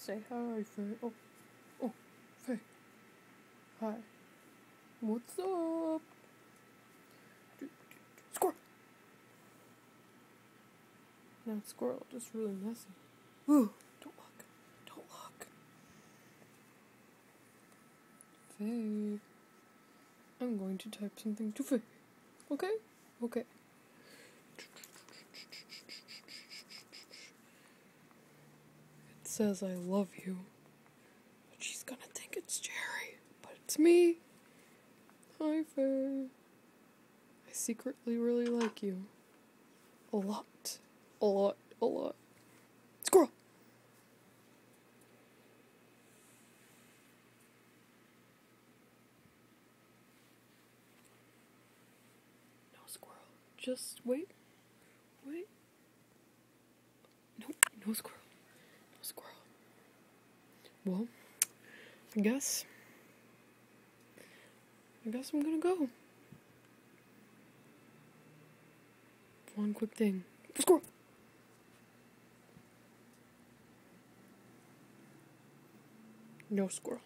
Say hi, Faye. Oh, Faye. Hi. What's up? Squirrel! That squirrel just really messy. Ooh, don't look. Faye. I'm going to type something to Faye. Okay? Okay. It says I love you. But she's gonna think it's Jerry. But it's me. Hi, Faye. I secretly really like you. A lot. Squirrel! No squirrel. Just wait. No squirrel. Well, I guess I'm gonna go. One quick thing. Squirrel! No squirrel.